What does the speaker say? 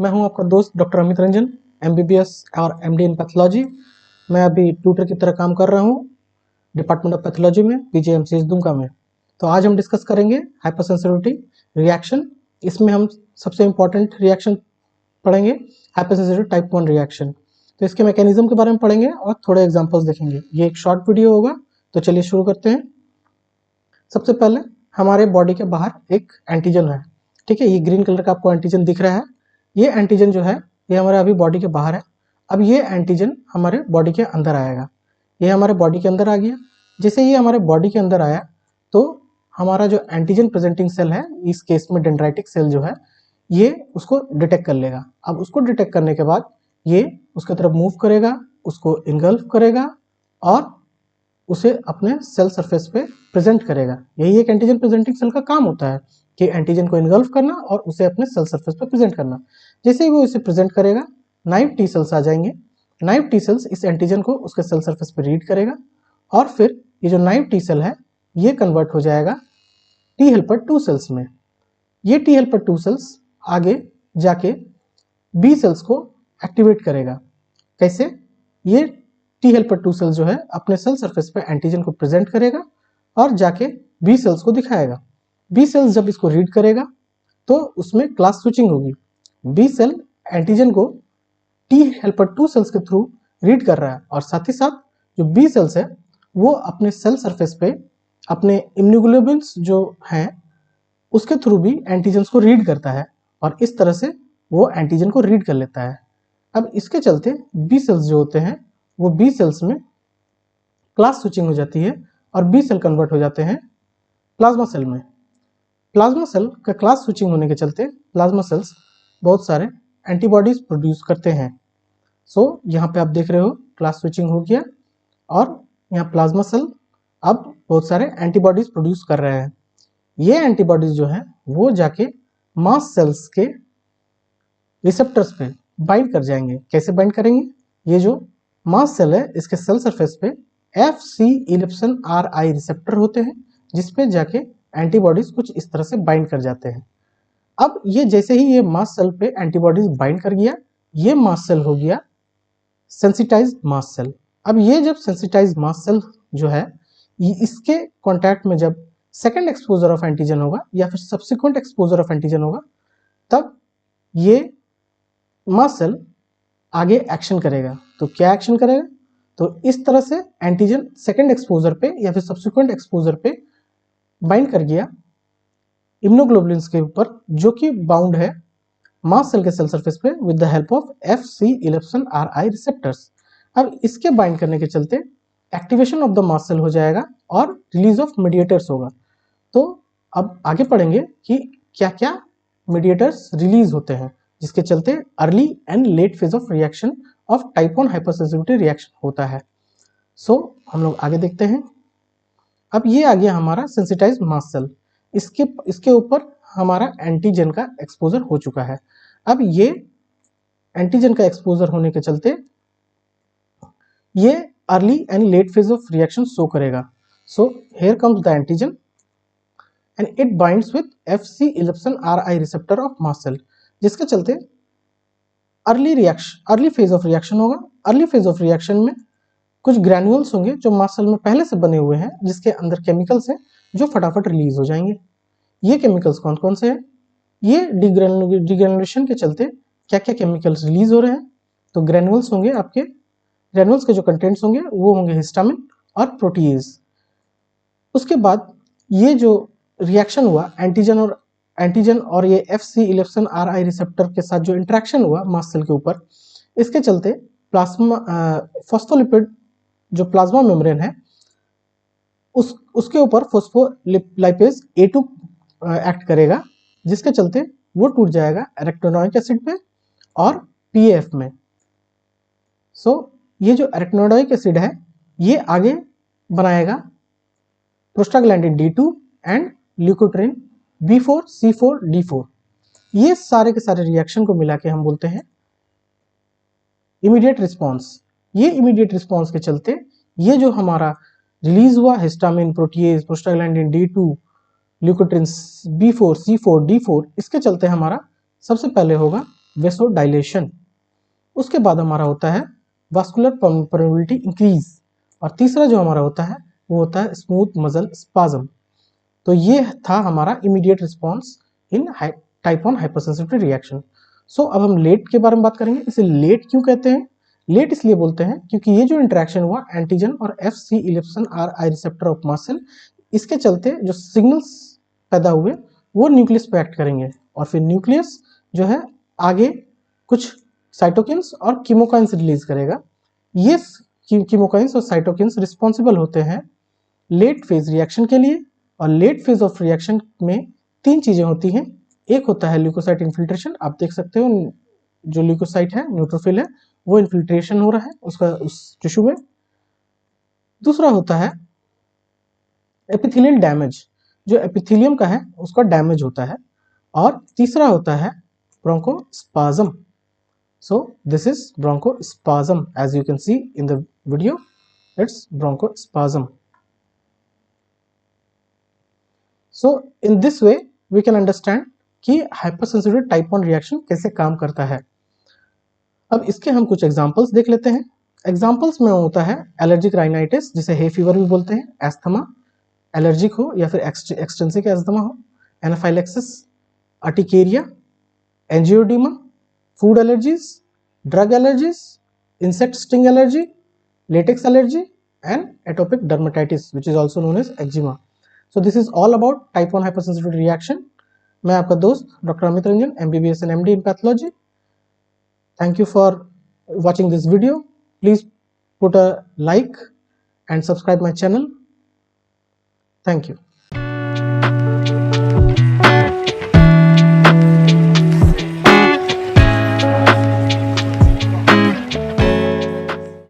मैं हूं आपका दोस्त डॉक्टर अमित रंजन, एमबीबीएस और एमडी इन पैथोलॉजी। मैं अभी ट्यूटर की तरह काम कर रहा हूं डिपार्टमेंट ऑफ पैथोलॉजी में, पीजीएमसीएच दुमका में। तो आज हम डिस्कस करेंगे हाइपरसेंसिटिविटी रिएक्शन। इसमें हम सबसे इम्पोर्टेंट रिएक्शन पढ़ेंगे, हाइपरसेंसिटिव टाइप 1 रिएक्शन। तो इसके मैकेनिज्म के बारे में पढ़ेंगे और थोड़े एग्जांपल्स देखेंगे। ये एक शॉर्ट वीडियो होगा, तो चलिए शुरू करते हैं। सबसे पहले हमारे बॉडी के बाहर एक एंटीजन है, ठीक है। ये ग्रीन कलर का आपको एंटीजन दिख रहा है। ये एंटीजन जो है ये हमारे अभी बॉडी के बाहर है। अब ये एंटीजन हमारे बॉडी के अंदर आएगा। ये हमारे बॉडी के अंदर आ गया। जैसे ये हमारे बॉडी के अंदर आया तो हमारा जो एंटीजन प्रेजेंटिंग सेल है, इस केस में डेंड्राइटिक सेल जो है, ये उसको डिटेक्ट कर लेगा। अब उसको डिटेक्ट करने के बाद ये उसके तरफ मूव करेगा, उसको इनगल्फ करेगा और उसे अपने सेल सरफेस पे प्रेजेंट करेगा। यही एक एंटीजन प्रेजेंटिंग सेल का काम होता है कि एंटीजन को इनगल्फ करना और उसे अपने सेल सरफेस पे प्रेजेंट करना। जैसे ही वो इसे प्रेजेंट करेगा, नाइव टी सेल्स आ जाएंगे। नाइव टी सेल्स इस एंटीजन को उसके सेल सरफेस पे रीड करेगा और फिर ये जो नाइव टी सेल है ये कन्वर्ट हो जाएगा टी हेल्पर 2 सेल्स में। ये टी हेल्पर 2 सेल्स आगे जाके बी सेल्स को एक्टिवेट करेगा। कैसे? ये टी हेल्पर 2 सेल्स जो है अपने सेल सरफेस पे एंटीजन को प्रेजेंट करेगा और जाके बी सेल्स को दिखाएगा। बी सेल्स जब इसको रीड करेगा तो उसमें क्लास स्विचिंग होगी। बी सेल एंटीजन को टी हेल्पर 2 सेल्स के थ्रू रीड कर रहा है और साथ ही साथ जो बी सेल्स है वो अपने सेल सरफेस पे अपने इम्यूनोग्लोबुलिन्स जो हैं उसके थ्रू भी एंटीजन्स को रीड करता है और इस तरह से वो एंटीजन को रीड कर लेता है। अब इसके चलते बी सेल्स जो होते हैं वो बी सेल्स में क्लास स्विचिंग हो जाती है और बी सेल कन्वर्ट हो जाते हैं प्लाज्मा सेल में। प्लाज्मा सेल का क्लास स्विचिंग होने के चलते प्लाज्मा सेल्स बहुत सारे एंटीबॉडीज प्रोड्यूस करते हैं। सो यहाँ पे आप देख रहे हो क्लास स्विचिंग हो गया और यहाँ प्लाज्मा सेल अब बहुत सारे एंटीबॉडीज प्रोड्यूस कर रहे हैं। ये एंटीबॉडीज जो है वो जाके मास्ट सेल्स के रिसेप्टर्स पे बाइंड कर जाएंगे। कैसे बाइंड करेंगे? ये जो मास्ट सेल है इसके सेल सरफेस पे FC11RI रिसेप्टर होते हैं जिसपे जाके एंटीबॉडीज कुछ इस तरह से बाइंड कर जाते हैं। अब ये जैसे ही ये मास्ट सेल पे एंटीबॉडीज बाइंड कर गया, ये मास्ट सेल हो गया सेंसिटाइज्ड मास्ट सेल। अब ये जब सेंसिटाइज्ड मास्ट सेल जो है इसके कांटेक्ट में जब सेकंड एक्सपोजर ऑफ एंटीजन होगा या फिर सब्सिक्वेंट एक्सपोजर ऑफ एंटीजन होगा तब ये मास्ट सेल आगे एक्शन करेगा। तो क्या एक्शन करेगा? तो इस तरह से एंटीजन सेकंड एक्सपोजर पे या फिर सब्सिक्वेंट एक्सपोजर पे बाइंड कर गया इम्यूनोग्लोबुलिन्स के ऊपर जो कि बाउंड है मास्ट सेल के सेल सरफेस पे with the help of FC11RI receptors. अब इसके बाइंड करने के चलते activation of the mast cell हो जाएगा और रिलीज ऑफ मीडिएटर्स होगा। तो अब आगे पढ़ेंगे कि क्या क्या मीडिएटर्स रिलीज होते हैं जिसके चलते early and late phase of reaction of type 1 hypersensitivity reaction होता है। सो हम लोग आगे देखते हैं। अब ये आ गया हमारा सेंसिटाइज्ड मास्ट सेल। इसके ऊपर हमारा एंटीजन का एक्सपोजर हो चुका है। अब ये एंटीजन का एक्सपोजर होने के चलते ये early and late phase of reaction show करेगा। So here comes the antigen and it binds with FC11RI receptor of mast cell, जिसके चलते अर्ली फेज ऑफ रिएक्शन होगा। अर्ली फेज ऑफ रिएक्शन में कुछ ग्रैन्यूल्स होंगे जो मास्ट सेल में पहले से बने हुए हैं जिसके अंदर केमिकल्स हैं जो फटाफट रिलीज हो जाएंगे। ये केमिकल्स कौन कौन से हैं? ये डिग्रेनुलेशन के चलते क्या क्या केमिकल्स रिलीज हो रहे हैं? तो ग्रैन्यूल्स होंगे आपके, ग्रैन्यूल्स के जो कंटेंट्स होंगे वो होंगे हिस्टामिन और प्रोटीएज। उसके बाद ये जो रिएक्शन हुआ एंटीजन और ये FC11RI रिसेप्टर के साथ जो इंटरेक्शन हुआ मास्ट सेल के ऊपर, इसके चलते प्लाज्मा फॉस्फोलिपिड जो प्लाज्मा मेम्ब्रेन है उसके ऊपर फोस्फोलिपिडेज A2 एक्ट करेगा जिसके चलते वो टूट जाएगा एरेक्नोइक एसिड पे और PAF में। सो ये जो एरेक्नोइक एसिड है ये आगे बनाएगा prostaglandin D2 and ल्यूकोट्रिन B4, C4, D4। ये सारे के सारे रिएक्शन को मिला के हम बोलते हैं इमीडिएट रिस्पॉन्स। ये इमीडिएट रिस्पॉन्स के चलते ये जो हमारा रिलीज हुआ histamine, protease, prostaglandin D2, ल्यूकोट्रिन B4, C4, D4, इसके चलते हमारा सबसे पहले होगा वेसोडाइलेशन। उसके बाद हमारा होता है वास्कुलर परमेबिलिटी इंक्रीज, और तीसरा जो हमारा होता है वो होता है स्मूथ मसल स्पाज्म। तो ये था हमारा immediate response in type 1 hypersensitivity reaction. So अब हम लेट के बारे में बात करेंगे। इसे लेट क्यों कहते हैं? लेट इसलिए बोलते हैं क्योंकि ये जो इंटरेक्शन हुआ एंटीजन और FC epsilon RI receptor of mast cell, इसके चलते जो सिग्नल्स पैदा हुए वो न्यूक्लियस पे एक्ट करेंगे, और फिर न्यूक्लियस जो है आगे कुछ साइटोकिन्स और कीमोकाइंस रिलीज करेगा। ये कीमोकाइंस और साइटोकिन्स रिस्पॉन्सिबल होते हैं लेट फेज रिएक्शन के लिए। और लेट फेज ऑफ रिएक्शन में तीन चीजें होती हैं। एक होता है ल्यूकोसाइट इन्फिल्ट्रेशन, आप देख सकते हो जो ल्यूकोसाइट है, न्यूट्रोफिल है, वो इन्फिल्ट्रेशन हो रहा है उसका उस टिश्यू में। दूसरा होता है एपिथेलियल डैमेज, जो एपिथेलियम का है उसका डैमेज होता है। और तीसरा होता है bronchospasm. So this is bronchospasm, as you can see in the video, it's bronchospasm. So in this way we can understand कि hypersensitivity type 1 reaction कैसे काम करता है। अब इसके हम कुछ एग्जांपल्स देख लेते हैं। एग्जांपल्स में होता है एलर्जिक राइनाइटिस, जिसे हे फीवर भी बोलते हैं, एस्थमा एलर्जिक हो या फिर एक्सटेंसिक एस्थमा हो, anaphylaxis, urticaria, एंजियोडीमा, food allergies, drug allergies, insect sting allergy, latex allergy, and atopic dermatitis, which is also known as eczema. So this is all about type 1 hypersensitivity reaction. मैं आपका दोस्त doctor Amit Ranjan, MBBS and MD in pathology. Thank you for watching this video. Please put a like and subscribe my channel. Thank you.